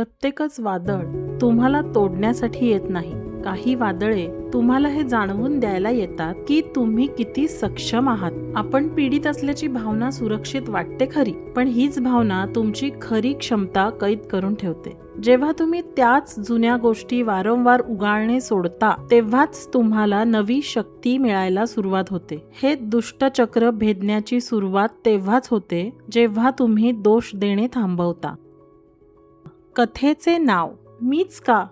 प्रत्येकच वादळ तुम्हाला तोडण्यासाठी येत नाही. काही वादळे तुम्हाला हे जाणवून द्यायला येतात की तुम्ही किती सक्षम आहात. आपण पीडित असल्याची भावना सुरक्षित वाटते खरी, पण हीच भावना तुमची खरी क्षमता कैद करून ठेवते. जेव्हा तुम्ही त्याच जुन्या गोष्टी वारंवार उगाळणे सोडता, तेव्हाच तुम्हाला नवी शक्ती मिळायला सुरुवात होते. हे दुष्टचक्र भेदण्याची सुरुवात तेव्हाच होते जेव्हा तुम्ही दोष देणे थांबवता. कथेचे नाव मीच का?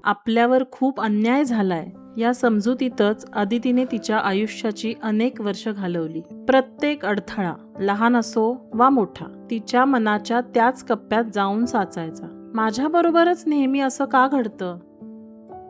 आपल्यावर खूप अन्याय झालाय या समजुतीतच अदितीने तिच्या आयुष्याची अनेक वर्ष घालवली. प्रत्येक अडथळा, लहान असो वा मोठा, तिच्या मनाच्या त्याच कप्प्यात जाऊन साचायचा. माझ्याबरोबरच नेहमी असं का घडतं?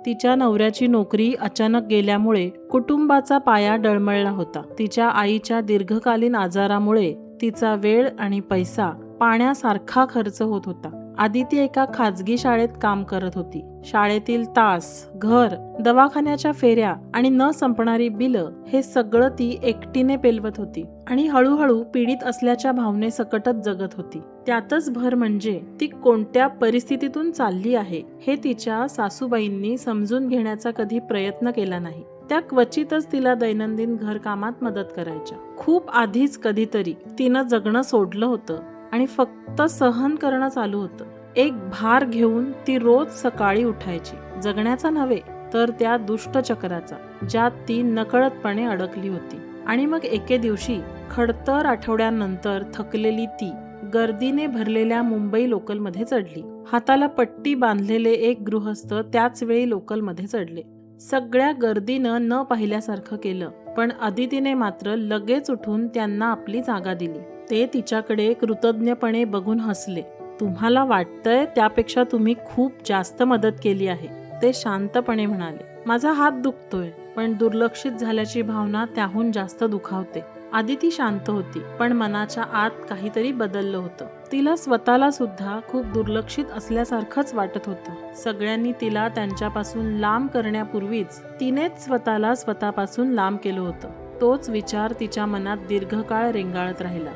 तिच्या नवऱ्याची नोकरी अचानक गेल्यामुळे कुटुंबाचा पाया डळमळला होता. तिच्या आईच्या दीर्घकालीन आजारामुळे तिचा वेळ आणि पैसा पाण्यासारखा खर्च होत होता. आदिती एका खाजगी शाळेत काम करत होती. शाळेतील तास, घर, दवाखान्याच्या फेऱ्या आणि न संपणारी बिलं हे सगळं ती एकटीने पेलवत होती आणि हळूहळू पीडित असल्याच्या भावनेसकटच जगत होती. त्यातच भर म्हणजे ती कोणत्या परिस्थितीतून चालली आहे हे तिच्या सासूबाईंनी समजून घेण्याचा कधी प्रयत्न केला नाही. त्या क्वचितच तिला दैनंदिन घरकामात मदत करायच्या. खूप आधीच कधीतरी तिनं जगणं सोडलं होतं आणि फक्त सहन करणं चालू होतं. एक भार घेऊन ती रोज सकाळी उठायची, जगण्याचा नव्हे तर त्या दुष्टचक्राचा ज्यात ती नकळतपणे अडकली होती. आणि मग एके दिवशी खडतर आठवड्यानंतर थकलेली ती गर्दीने भरलेल्या मुंबई लोकलमध्ये चढली. हाताला पट्टी बांधलेले एक गृहस्थ त्याच वेळी लोकलमध्ये चढले. सगळ्या गर्दीनं न पाहिल्यासारखं केलं, पण अदितीने मात्र लगेच उठून त्यांना आपली जागा दिली. ते तिच्याकडे कृतज्ञपणे बघून हसले. तुम्हाला वाटतंय त्यापेक्षा तुम्ही खूप जास्त मदत केली आहे, ते शांतपणे म्हणाले. माझा हात दुखतोय, पण दुर्लक्षित झाल्याची भावना त्याहून जास्त दुखावते. आदिती शांत होती, पण मनाच्या आत काहीतरी बदललं होतं. तिला स्वतःला सुद्धा खूप दुर्लक्षित असल्यासारखंच वाटत होतं. सगळ्यांनी तिला त्यांच्यापासून लांब करण्यापूर्वीच तिनेच स्वतःला स्वतःपासून लांब केलं होतं. तोच विचार तिच्या मनात दीर्घकाळ रेंगाळत राहिला.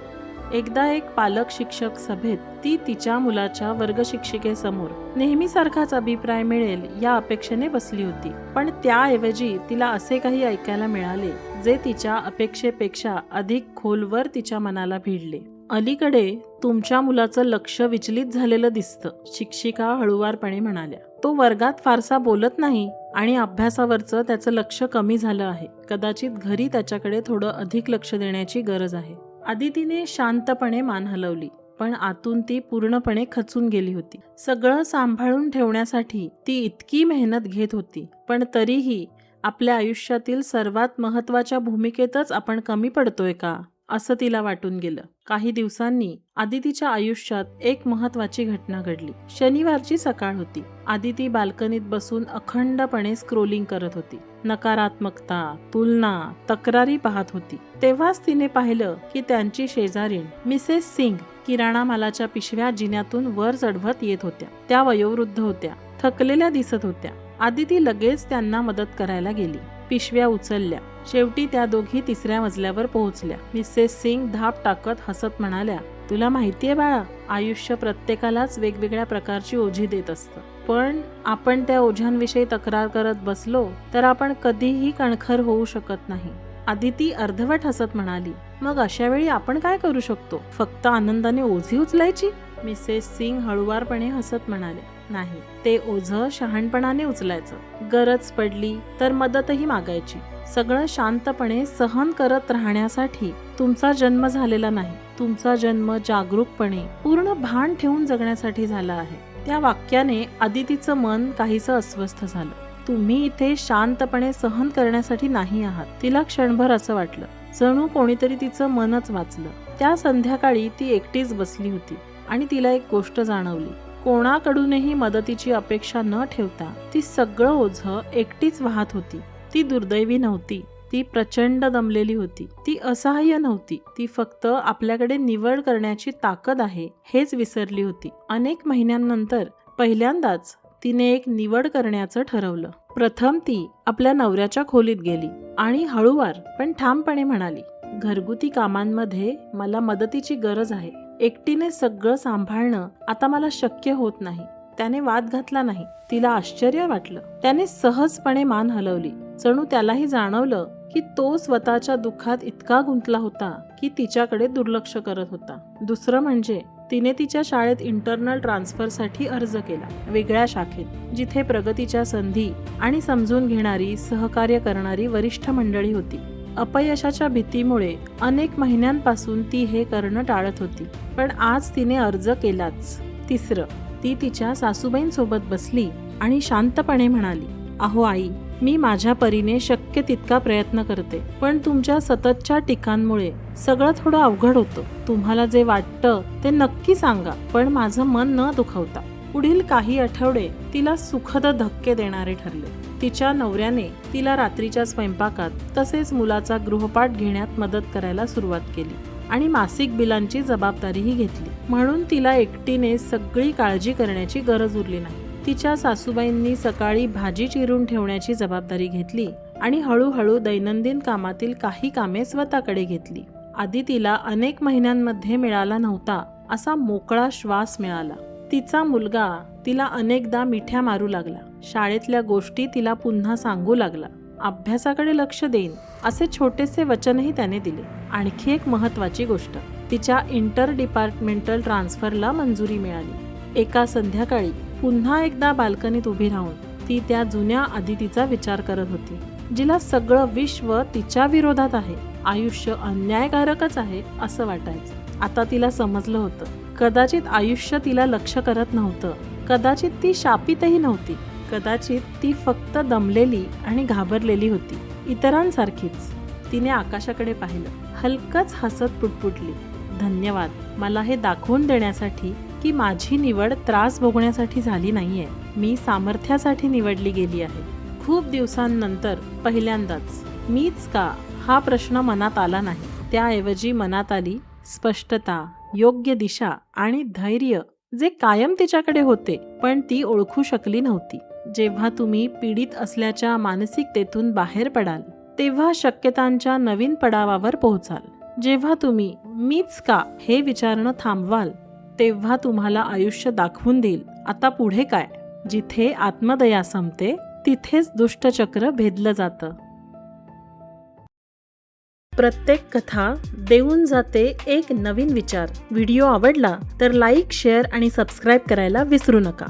एकदा एक पालक शिक्षक सभेत ती तिच्या मुलाच्या वर्ग शिक्षिकेसमोर नेहमीसारखाच अभिप्राय मिळेल या अपेक्षेने बसली होती. पण त्याऐवजी तिला असे काही ऐकायला मिळाले जे तिच्या अपेक्षेपेक्षा अधिक खोलवर तिच्या मनाला भिडले. अलीकडे तुमच्या मुलाचं लक्ष विचलित झालेलं दिसतं, शिक्षिका हळुवारपणे म्हणाल्या. तो वर्गात फारसा बोलत नाही आणि अभ्यासावरचं त्याचं लक्ष कमी झालं आहे. कदाचित घरी त्याच्याकडे थोडं अधिक लक्ष देण्याची गरज आहे. आदितीने शांतपणे मान हलवली, पण आतून ती पूर्णपणे खचून गेली होती. सगळं सांभाळून ठेवण्यासाठी ती इतकी मेहनत घेत होती, पण तरीही आपल्या आयुष्यातील सर्वात महत्त्वाच्या भूमिकेतच आपण कमी पडतोय का, असं तिला वाटून गेलं. काही दिवसांनी आदितीच्या आयुष्यात एक महत्त्वाची घटना घडली. शनिवारची सकाळ होती. आदिती बाल्कनीत बसून अखंडपणे स्क्रोलिंग करत होती. नकारात्मकता, तुलना, तक्रारी पाहत होती. तेव्हाच तिने पाहिलं की त्यांची शेजारीण मिसेस सिंग किराणा मालाच्या पिशव्या जिन्यातून वर चढवत येत होत्या. त्या वयोवृद्ध होत्या, थकलेल्या दिसत होत्या. आदिती लगेच त्यांना मदत करायला गेली. पिशव्या उचलल्या. शेवटी त्या दोघी तिसऱ्या मजल्यावर पोहोचल्या. मिसेस सिंग धाप टाकत हसत म्हणाल्या, तुला माहितीये बाळा, आयुष्य प्रत्येकालाच वेगवेगळ्या प्रकारची ओझी देत असतं, पण आपण त्या ओझ्यांविषयी तक्रार करत बसलो तर आपण कधीही कणखर होऊ शकत नाही. आदिती अर्धवट हसत म्हणाली, मग अशा वेळी आपण काय करू शकतो? फक्त आनंदाने ओझी उचलायची? मिसेस सिंग हळुवारपणे हसत म्हणाले, नाही, ते ओझं शहाणपणाने उचलायचं. गरज पडली तर मदतही मागायची. सगळं शांतपणे सहन करत राहण्यासाठी तुमचा जन्म झालेला नाही. तुमचा जन्म जागरूकपणे पूर्ण भान ठेवून जगण्यासाठी झाला आहे. त्या वाक्याने आदितीचं मन काहीसं अस्वस्थ झालं. तुम्ही इथे शांतपणे सहन करण्यासाठी नाही आहात. तिला क्षणभर असं वाटलं जणू कोणीतरी तिचं मनच वाचलं. त्या संध्याकाळी ती एकटीच बसली होती आणि तिला एक गोष्ट जाणवली. कोणाकडूनही मदतीची अपेक्षा न ठेवता ती सगळं ओझं एकटीच वाहत होती. ती दुर्दैवी नव्हती, ती प्रचंड दमलेली होती, ती असहाय्य नव्हती. ती फक्त आपल्याकडे निवड करण्याची ताकद आहे हेच विसरली होती. अनेक महिन्यांनंतर पहिल्यांदाच तिने एक निवड करण्याचं ठरवलं. प्रथम ती आपल्या नवऱ्याच्या खोलीत गेली आणि हळूवार पण ठामपणे म्हणाली, घरगुती कामांमध्ये मला मदतीची गरज आहे. एकटीने सगळं सांभाळणं आता मला शक्य होत नाही. त्याने वाद घातला नाही. तिला आश्चर्य वाटलं. त्याने सहजपणे मान हलवली. जणू त्यालाही जाणवलं की तो स्वतःच्या दुःखात इतका गुंतला होता की तिच्याकडे दुर्लक्ष करत होता. दुसरं म्हणजे तिने तिच्या शाळेत इंटरनल ट्रान्सफरसाठी अर्ज केला, वेगळ्या शाखेत, जिथे प्रगतीच्या संधी आणि समजून घेणारी, सहकार्य करणारी वरिष्ठ मंडळी होती. अपयशाच्या भीतीमुळे अनेक महिन्यांपासून ती हे करणं टाळत होती, पण आज तिने अर्ज केलाच. तिसरं, ती तिच्या सासूबाईंसोबत बसली आणि शांतपणे म्हणाली, अहो आई, मी माझ्या परीने शक्य तितका प्रयत्न करते, पण तुमच्या सततच्या टीकांमुळे सगळं थोडं अवघड होतं. तुम्हाला जे वाटतं ते नक्की सांगा, पण माझं मन न दुखवता. पुढील काही आठवडे तिला सुखद धक्के देणारे ठरले. तिच्या नवऱ्याने तिला रात्रीच्या स्वयंपाकात तसेच मुलाचा गृहपाठ घेण्यात मदत करायला सुरुवात केली आणि मासिक बिलांची जबाबदारीही घेतली. म्हणून तिला एकटीने सगळी काळजी करण्याची गरज उरली नाही. तिच्या सासूबाईंनी सकाळी भाजी चिरून ठेवण्याची जबाबदारी घेतली आणि हळूहळू दैनंदिन कामातील काही कामे स्वतःकडे घेतली. आधी तिला अनेक महिन्यांमध्ये मिळाला नव्हता असा मोकळा श्वास मिळाला. तिचा मुलगा तिला अनेकदा मिठ्या मारू लागला. शाळेतल्या गोष्टी तिला पुन्हा सांगू लागला. अभ्यासाकडे लक्ष देईन असे छोटेसे वचनही त्याने दिले. आणखी एक महत्त्वाची गोष्ट, तिच्या इंटर डिपार्टमेंटल ट्रान्सफरला मंजुरी मिळाली. एका संध्याकाळी पुन्हा एकदा बाल्कनीत उभी राहून ती त्या जुन्या अदितीचा विचार करत होती, जिला सगळं विश्व तिच्या विरोधात आहे, आयुष्य अन्यायकारकच आहे असं वाटायचं. आता तिला समजलं होतं, कदाचित आयुष्य तिला लक्ष करत नव्हतं, कदाचित ती शापितही नव्हती, कदाचित ती फक्त दमलेली आणि घाबरलेली होती, इतरांसारखीच. तिने आकाशाकडे पाहिलं, हलकच हसत पुटपुटली, धन्यवाद, मला हे दाखवून देण्यासाठी की माझी निवड त्रास भोगण्यासाठी झाली नाहीये, मी सामर्थ्यासाठी निवडली गेली आहे. खूप दिवसांनंतर पहिल्यांदाच मीच का हा प्रश्न मनात आला नाही. त्याऐवजी मनात आली स्पष्टता, योग्य दिशा आणि धैर्य, जे कायम तिच्याकडे होते पण ती ओळखू शकली नव्हती. जेव्हा तुम्ही पीडित असल्याच्या मानसिकतेतून बाहेर पडाल, तेव्हा शक्यतांच्या नवीन पडावावर पोहोचाल. जेव्हा तुम्ही मीच का हे विचारणं थांबवाल, तेव्हा तुम्हाला आयुष्य दाखवून देईल आता पुढे काय. जिथे आत्मदया संपते तिथेच दुष्टचक्र भेदलं जातं. प्रत्येक कथा देऊन जाते एक नवीन विचार. व्हिडिओ आवडला तर लाईक, शेअर आणि सबस्क्राईब करायला विसरू नका.